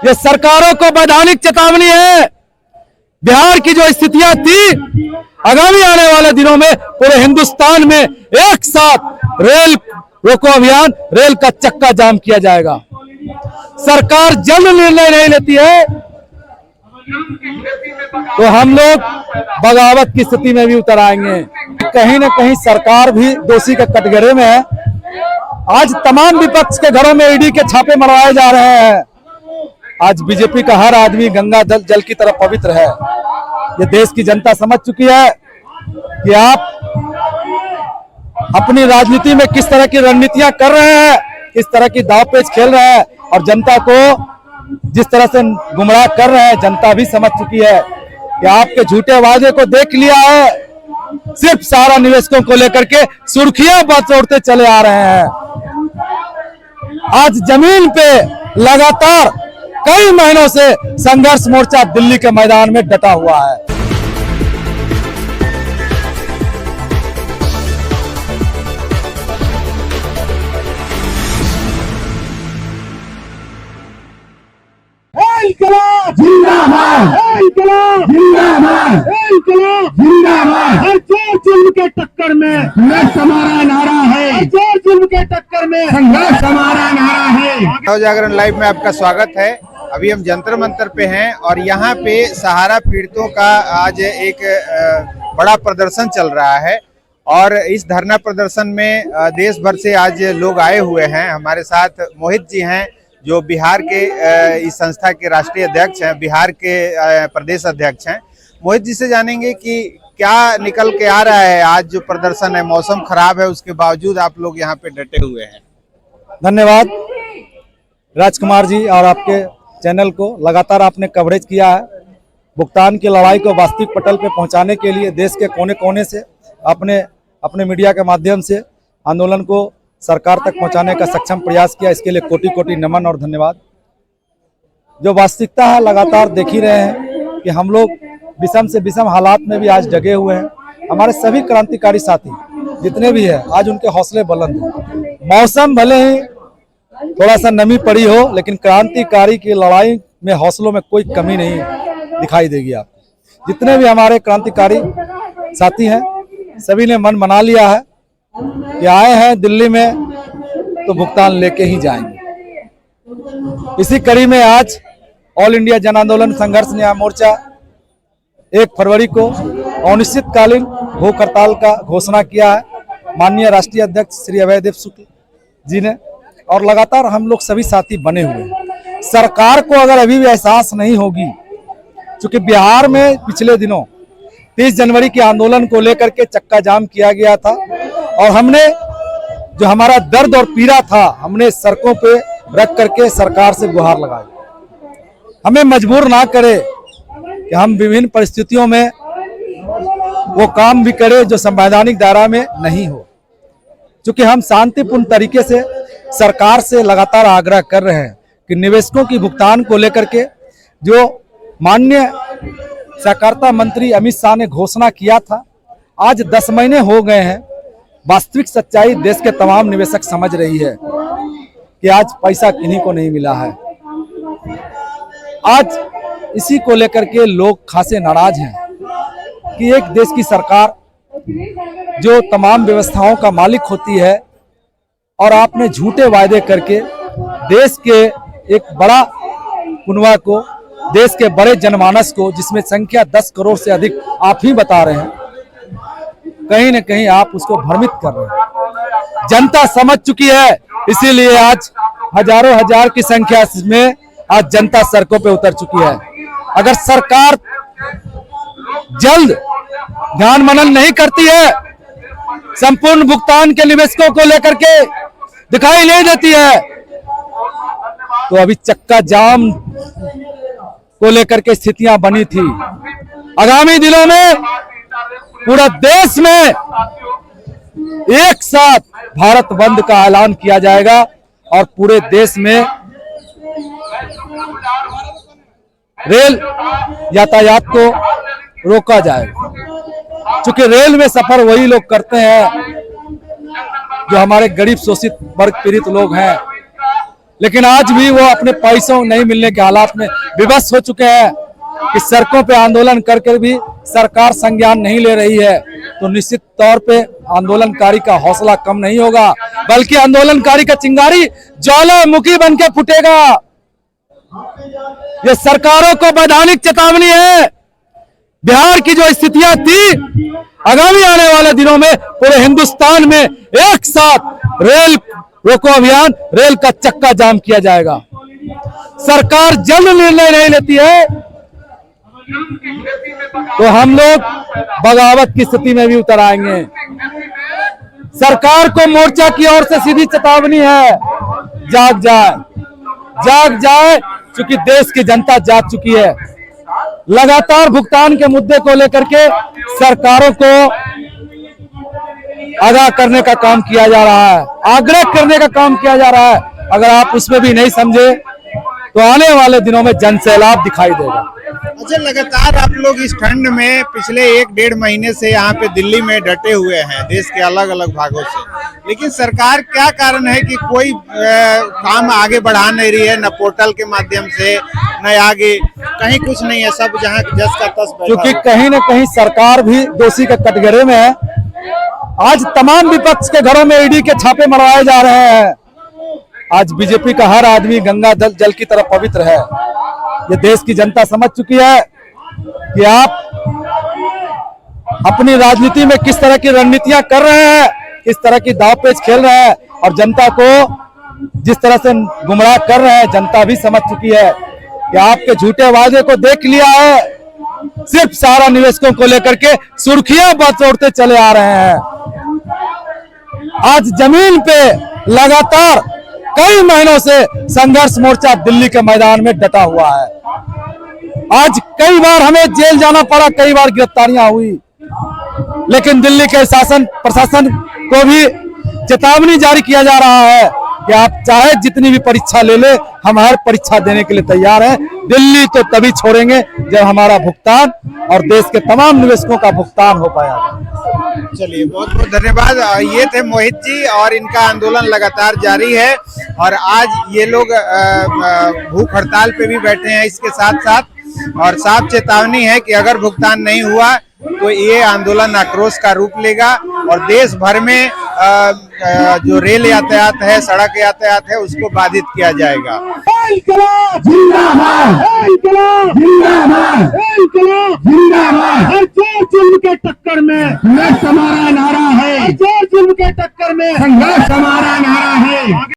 ये सरकारों को वैधानिक चेतावनी है। बिहार की जो स्थितियां थी, आगामी आने वाले दिनों में पूरे हिंदुस्तान में एक साथ रेल रोको अभियान, रेल का चक्का जाम किया जाएगा। सरकार जल्द निर्णय नहीं लेती है तो हम लोग बगावत की स्थिति में भी उतर आएंगे। कहीं ना कहीं सरकार भी दोषी के कटघरे में है। आज तमाम विपक्ष के घरों में ईडी के छापे मरवाए जा रहे हैं। आज बीजेपी का हर आदमी गंगा जल की तरह पवित्र है। ये देश की जनता समझ चुकी है कि आप अपनी राजनीति में किस तरह की रणनीतियां कर रहे हैं, किस तरह की दांवपेच खेल रहे हैं और जनता को जिस तरह से गुमराह कर रहे हैं, जनता भी समझ चुकी है कि आपके झूठे वादे को देख लिया है। सिर्फ सारा निवेशकों को लेकर के सुर्खियां बटोरते चले आ रहे हैं। आज जमीन पे लगातार कई महीनों से संघर्ष मोर्चा दिल्ली के मैदान में डटा हुआ है। जिंदाबाद, जिंदाबाद, जिंदाबाद। हर जोर जुल्म के टक्कर में संघर्ष हमारा नारा है। हर जोर जुल्म के टक्कर में संघर्ष हमारा नारा है। नव जागरण लाइव में आपका स्वागत है। अभी हम जंतर मंतर पे हैं और यहाँ पे सहारा पीड़ितों का आज एक बड़ा प्रदर्शन चल रहा है और इस धरना प्रदर्शन में देश भर से आज लोग आए हुए हैं। हमारे साथ मोहित जी हैं जो बिहार के इस संस्था के राष्ट्रीय अध्यक्ष हैं, बिहार के प्रदेश अध्यक्ष हैं। मोहित जी से जानेंगे कि क्या निकल के आ रहा है। आज जो प्रदर्शन है, मौसम खराब है, उसके बावजूद आप लोग यहाँ पे डटे हुए हैं। धन्यवाद राजकुमार जी और आपके चैनल को। लगातार आपने कवरेज किया है। भुगतान की लड़ाई को वास्तविक पटल पे पहुंचाने के लिए देश के कोने कोने से अपने मीडिया के माध्यम से आंदोलन को सरकार तक पहुंचाने का सक्षम प्रयास किया। इसके लिए कोटि कोटि नमन और धन्यवाद। जो वास्तविकता है लगातार देख ही रहे हैं कि हम लोग विषम से विषम हालात में भी आज जगे हुए हैं। हमारे सभी क्रांतिकारी साथी जितने भी हैं आज उनके हौसले बुलंद हैं। मौसम भले ही थोड़ा सा नमी पड़ी हो, लेकिन क्रांतिकारी की लड़ाई में हौसलों में कोई कमी नहीं दिखाई देगी आपको। जितने भी हमारे क्रांतिकारी साथी हैं सभी ने मन बना लिया है कि आए हैं दिल्ली में तो भुगतान लेके ही जाएंगे। इसी कड़ी में आज ऑल इंडिया जन आंदोलन संघर्ष न्याय मोर्चा 1 फरवरी को अनिश्चितकालीन भूख हड़ताल का घोषणा किया है माननीय राष्ट्रीय अध्यक्ष श्री अभयदेव शुक्ल जी ने। और लगातार हम लोग सभी साथी बने हुए हैं। सरकार को अगर अभी भी एहसास नहीं होगी, क्योंकि बिहार में पिछले दिनों 30 जनवरी के आंदोलन को लेकर के चक्का जाम किया गया था और हमने जो हमारा दर्द और पीड़ा था हमने सड़कों पे रख करके सरकार से गुहार लगाई। हमें मजबूर ना करे कि हम विभिन्न परिस्थितियों में वो काम भी करें जो संवैधानिक दायरा में नहीं हो। क्योंकि हम शांतिपूर्ण तरीके से सरकार से लगातार आग्रह कर रहे हैं कि निवेशकों की भुगतान को लेकर के जो माननीय सहकारिता मंत्री अमित शाह ने घोषणा किया था, आज 10 महीने हो गए हैं। वास्तविक सच्चाई देश के तमाम निवेशक समझ रही है कि आज पैसा किन्हीं को नहीं मिला है। आज इसी को लेकर के लोग खासे नाराज हैं कि एक देश की सरकार जो तमाम व्यवस्थाओं का मालिक होती है और आपने झूठे वायदे करके देश के एक बड़ा कुनवा को, देश के बड़े जनमानस को, जिसमें संख्या 10 करोड़ से अधिक आप ही बता रहे हैं, कहीं न कहीं आप उसको भ्रमित कर रहे हैं। जनता समझ चुकी है, इसीलिए आज हजारों हजार की संख्या में आज जनता सड़कों पे उतर चुकी है। अगर सरकार जल्द ध्यान मनन नहीं करती है, संपूर्ण भुगतान के निवेशकों को लेकर के दिखाई नहीं देती है, तो अभी चक्का जाम को लेकर के स्थितियां बनी थी। आगामी दिनों में पूरा देश में एक साथ भारत बंद का ऐलान किया जाएगा और पूरे देश में रेल यातायात को रोका जाएगा। क्योंकि रेल में सफर वही लोग करते हैं जो हमारे गरीब शोषित वर्ग पीड़ित लोग हैं, लेकिन आज भी वो अपने पैसों नहीं मिलने के हालात में विवश हो चुके हैं कि सड़कों पे आंदोलन करके भी सरकार संज्ञान नहीं ले रही है। तो निश्चित तौर पे आंदोलनकारी का हौसला कम नहीं होगा, बल्कि आंदोलनकारी का चिंगारी ज्वालामुखी बन के फूटेगा। ये सरकारों को वैधानिक चेतावनी है। बिहार की जो स्थितियां थी, आगामी आने वाले दिनों में पूरे हिंदुस्तान में एक साथ रेल रोको अभियान, रेल का चक्का जाम किया जाएगा। सरकार जल्द निर्णय नहीं लेती है तो हम लोग बगावत की स्थिति में भी उतर आएंगे। सरकार को मोर्चा की ओर से सीधी चेतावनी है, जाग जाए, जाग जाए, क्योंकि देश की जनता जाग चुकी है। लगातार भुगतान के मुद्दे को लेकर के सरकारों को आगाह करने का काम किया जा रहा है, आग्रह करने का काम किया जा रहा है। अगर आप उसमें भी नहीं समझे तो आने वाले दिनों में जनसैलाब दिखाई देगा। अच्छा, लगातार आप लोग इस ठंड में पिछले 1-1.5 महीने से यहाँ पे दिल्ली में डटे हुए हैं, देश के अलग अलग भागों से, लेकिन सरकार क्या कारण है कि कोई काम आगे बढ़ा नहीं रही है? न पोर्टल के माध्यम से, न आगे कहीं कुछ नहीं है, सब जहाँ जस का तस बैठा। क्योंकि कहीं न कहीं सरकार भी दोषी के कटघरे में है। आज तमाम विपक्ष के घरों में ईडी के छापे मरवाए जा रहे हैं। आज बीजेपी का हर आदमी गंगा जल की तरह पवित्र है। ये देश की जनता समझ चुकी है कि आप अपनी राजनीति में किस तरह की रणनीतियां कर रहे हैं, किस तरह की दावपेच खेल रहे हैं, और जनता को जिस तरह से गुमराह कर रहे हैं, जनता भी समझ चुकी है कि आपके झूठे वादे को देख लिया है। सिर्फ सारा निवेशकों को लेकर के सुर्खियां बटोरते चले आ रहे हैं। आज जमीन पे लगातार कई महीनों से संघर्ष मोर्चा दिल्ली के मैदान में डटा हुआ है। आज कई बार हमें जेल जाना पड़ा, कई बार गिरफ्तारियां हुई, लेकिन दिल्ली के शासन प्रशासन को भी चेतावनी जारी किया जा रहा है कि आप चाहे जितनी भी परीक्षा ले ले, हम हर परीक्षा देने के लिए तैयार हैं। दिल्ली तो तभी छोड़ेंगे जब हमारा भुगतान और देश के तमाम निवेशकों का भुगतान हो पाया। चलिए, बहुत बहुत धन्यवाद। ये थे मोहित जी, और इनका आंदोलन लगातार जारी है, और आज ये लोग भूख हड़ताल पे भी बैठे हैं इसके साथ साथ, और साफ चेतावनी है कि अगर भुगतान नहीं हुआ तो ये आंदोलन आक्रोश का रूप लेगा, और देश भर में जो रेल यातायात है, सड़क यातायात है, उसको बाधित किया जाएगा। जिंदाबाद, जिंदाबाद, जिंदाबाद। हर जोर जुल्म के टक्कर में संघर्ष हमारा नारा है, हर जोर जुल्म के टक्कर में संघर्ष हमारा नारा है।